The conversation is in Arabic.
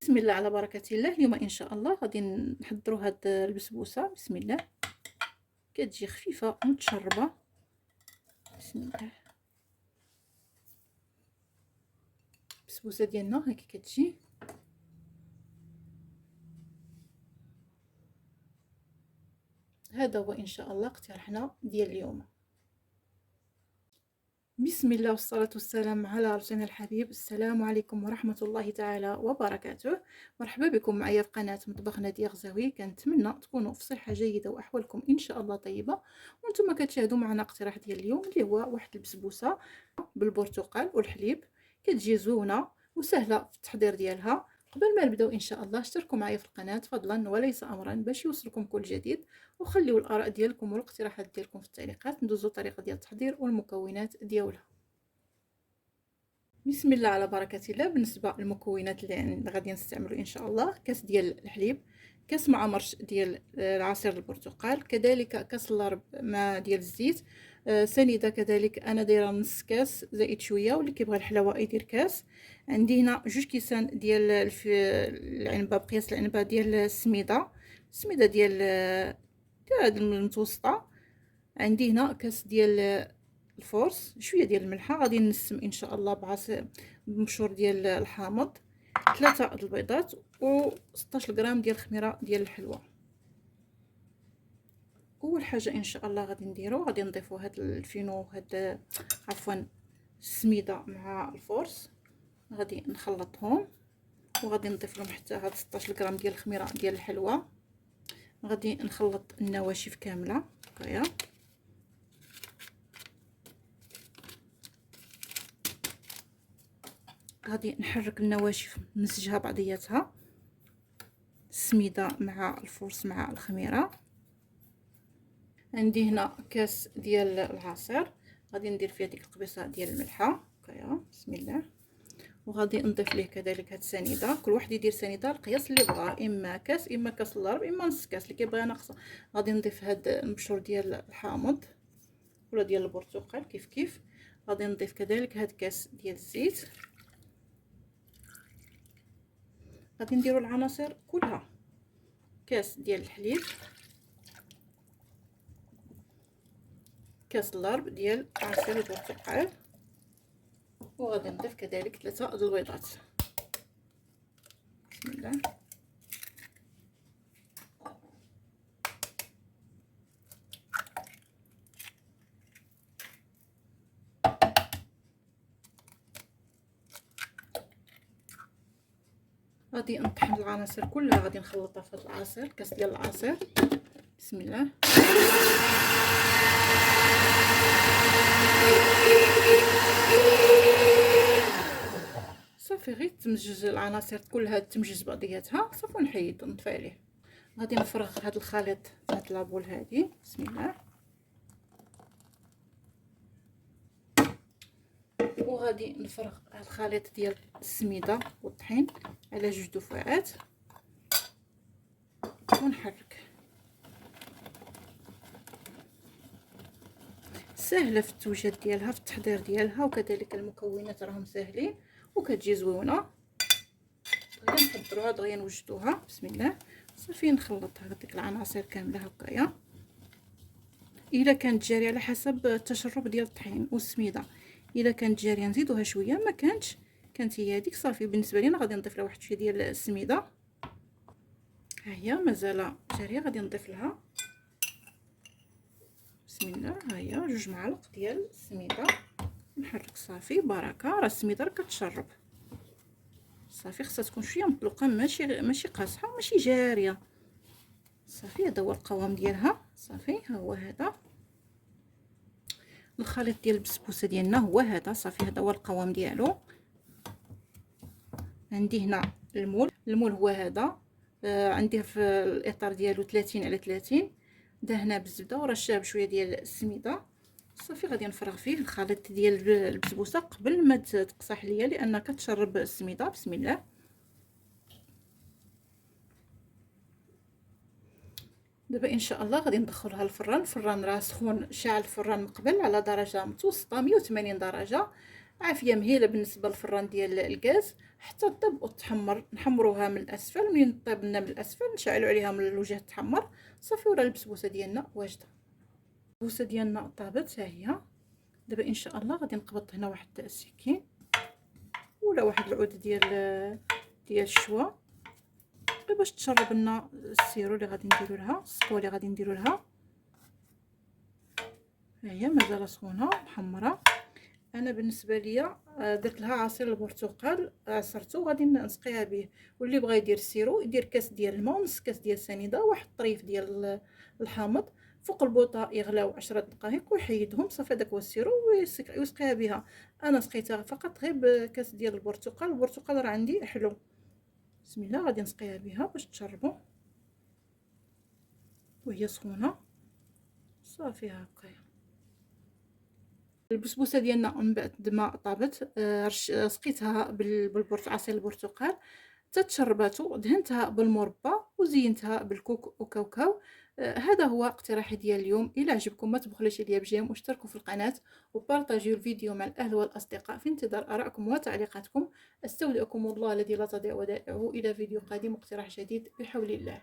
بسم الله على بركة الله. اليوم ان شاء الله غادي نحضروا هاد البسبوسه. بسم الله. كتجي خفيفه متشربه. بسم الله. البسبوسه ديالنا هكا كتجي. هذا هو ان شاء الله اقتراحنا ديال اليوم. بسم الله والصلاة والسلام على رسولنا الحبيب. السلام عليكم ورحمة الله تعالى وبركاته. مرحبا بكم معايا في قناة مطبخ نادية غزاوي. كنتمنى تكونوا في صحة جيدة وأحوالكم إن شاء الله طيبة، وانتم كتشاهدوا معنا اقتراح ديال اليوم اللي هو واحد البسبوسة بالبرتقال والحليب. كتجي زوينة وسهلة في التحضير ديالها. قبل ما نبداو ان شاء الله اشتركوا معايا في القناه فضلا وليس امرا باش يوصلكم كل جديد، وخليوا الاراء ديالكم والاقتراحات ديالكم في التعليقات. ندوزو الطريقه ديال التحضير والمكونات ديالها. بسم الله على بركه الله. بالنسبه للمكونات اللي غادي نستعملوا ان شاء الله: كاس ديال الحليب، كاس مع مرش ديال عصير البرتقال، كذلك كاس الربع مع ديال الزيت، سنيده كذلك انا دايره نص كاس زائد شويه، واللي كيبغي الحلاوه يدير كاس. عندي هنا جوج كيسان ديال العنبه بقياس العنبه ديال السميده ديال هاد المتوسطه. عندي هنا كاس ديال الفورس، شويه ديال الملحه. غادي نسم ان شاء الله بعصير بمبشور ديال الحامض، 3 البيضات، و 16 غرام ديال الخميره ديال الحلوى. اول حاجه ان شاء الله غادي نديرو، غادي نضيفو هاد الفينو، هاد عفوا السميده مع الفورس. غادي نخلطهم، وغادي نضيف لهم حتى هاد 16 غرام ديال الخميره ديال الحلوى. غادي نخلط النواشف كامله هكايا. غادي نحرك النواشف نمزجها بعضياتها، السميده مع الفورس مع الخميره. عندي هنا كاس ديال العصير، غادي ندير فيه ديك القبيصه ديال الملحه هكايا. بسم الله. وغادي نضيف ليه كذلك هاد السنيده. كل واحد يدير سنيده القياس اللي بغا، اما كاس اما كاس الا ربع اما نص كاس اللي كيبغي ناقصه. غادي نضيف هاد المبشور ديال الحامض ولا ديال البرتقال كيف. غادي نضيف كذلك هاد كاس ديال الزيت. غادي نديروا العناصر كلها: كاس ديال الحليب، كاس الربع ديال عصير البرتقال، وغادي نضيف كذلك 3 البيضات. بسم الله. غادي نطحن العناصر كلها، غادي نخلطها في هذا العصير، كاس ديال العصير. بسم الله. صافي غير تمزج العناصر كلها، تمجز بعضياتها صافي، ونحيد ونطفي عليه. غادي نفرغ هذا الخليط في هذا لابول هذه. بسم الله. وغادي نفرغ الخليط ديال السميده والطحين على 2 دفعات ونحرك. سهله في التوجد ديالها، في التحضير ديالها، وكذلك المكونات راهم ساهلين وكتجي زوينه. دغيا نحضروها دغيا نوجدوها. بسم الله. صافي نخلط هذيك العناصر كامله هكايا. الا كانت جاريه على حسب التشرب ديال الطحين والسميده، الا كانت جاريه نزيدوها شويه، ما كانت هي هذيك صافي. بالنسبه لينا غادي نضيف لها واحد شويه ديال السميده. ها هي مازال جاريه، غادي نضيف لها بسم الله. ها هي 2 معالق ديال السميده. نحرك صافي بركه. راه السميده راه كتشرب صافي، خصها تكون شويه مطلوقه، ماشي قاصحه ماشي جاريه. صافي هذا هو القوام ديالها. صافي ها هو هذا الخليط ديال البسبوسه ديالنا، هو هذا. صافي هذا هو القوام ديالو. عندي هنا المول هو هذا. عندي في الاطار ديالو 30 على 30، دهنه بالزبده ورشه بشويه ديال السميده. صافي غادي نفرغ فيه الخليط ديال البسبوسه قبل ما تقصح ليا، لان كتشرب السميده. بسم الله. دابا ان شاء الله غادي ندخلها الفران. الفران راه سخون، شاعل الفران من قبل على درجه متوسطه 180 درجه. عافيه مهيله بالنسبه للفران ديال الغاز حتى طيب وتحمر. نحمروها من الاسفل، منين طيب لنا من الاسفل نشعلوا عليها من الوجه تحمر صافي، وراه البسبوسه ديالنا واجده. البسبوسه ديالنا طابت ها هي. دابا ان شاء الله غادي نقبض هنا واحد السكين ولا واحد العود ديال الشوا غير باش تشرب لنا السيرو اللي غادي نديرو لها، السطوه اللي غادي نديرو لها. ها هي مازال سخونه محمره. انا بالنسبه ليا درت لها عصير البرتقال، عصرته غادي نسقيها به. واللي بغى يدير السيرو يدير كاس ديال الماء ونص كاس ديال السنيده واحد الطريف ديال الحامض فوق البوطه يغلاو 10 دقائق ويحيدهم صافي. هذاك هو السيرو ويسقيها بها. انا سقيتها فقط غير بكاس ديال البرتقال. البرتقال راه عندي حلو. بسم الله غادي نسقيها بها باش تشربوا وهي سخونه صافي. هكايا البسبوسه ديالنا من بعد ما طابت سقيتها عصير البرتقال حتى تشرباتو، دهنتها بالمربى وزينتها بالكوك وكاوكاو. هذا هو اقتراحي ديال اليوم. الى عجبكم ما تبخلوش عليا بجيم واشتركوا في القناه وبارطاجيو الفيديو مع الاهل والاصدقاء في انتظار ارائكم وتعليقاتكم. استودعكم الله الذي لا تضيع ودائعه الى فيديو قادم واقتراح جديد بحول الله.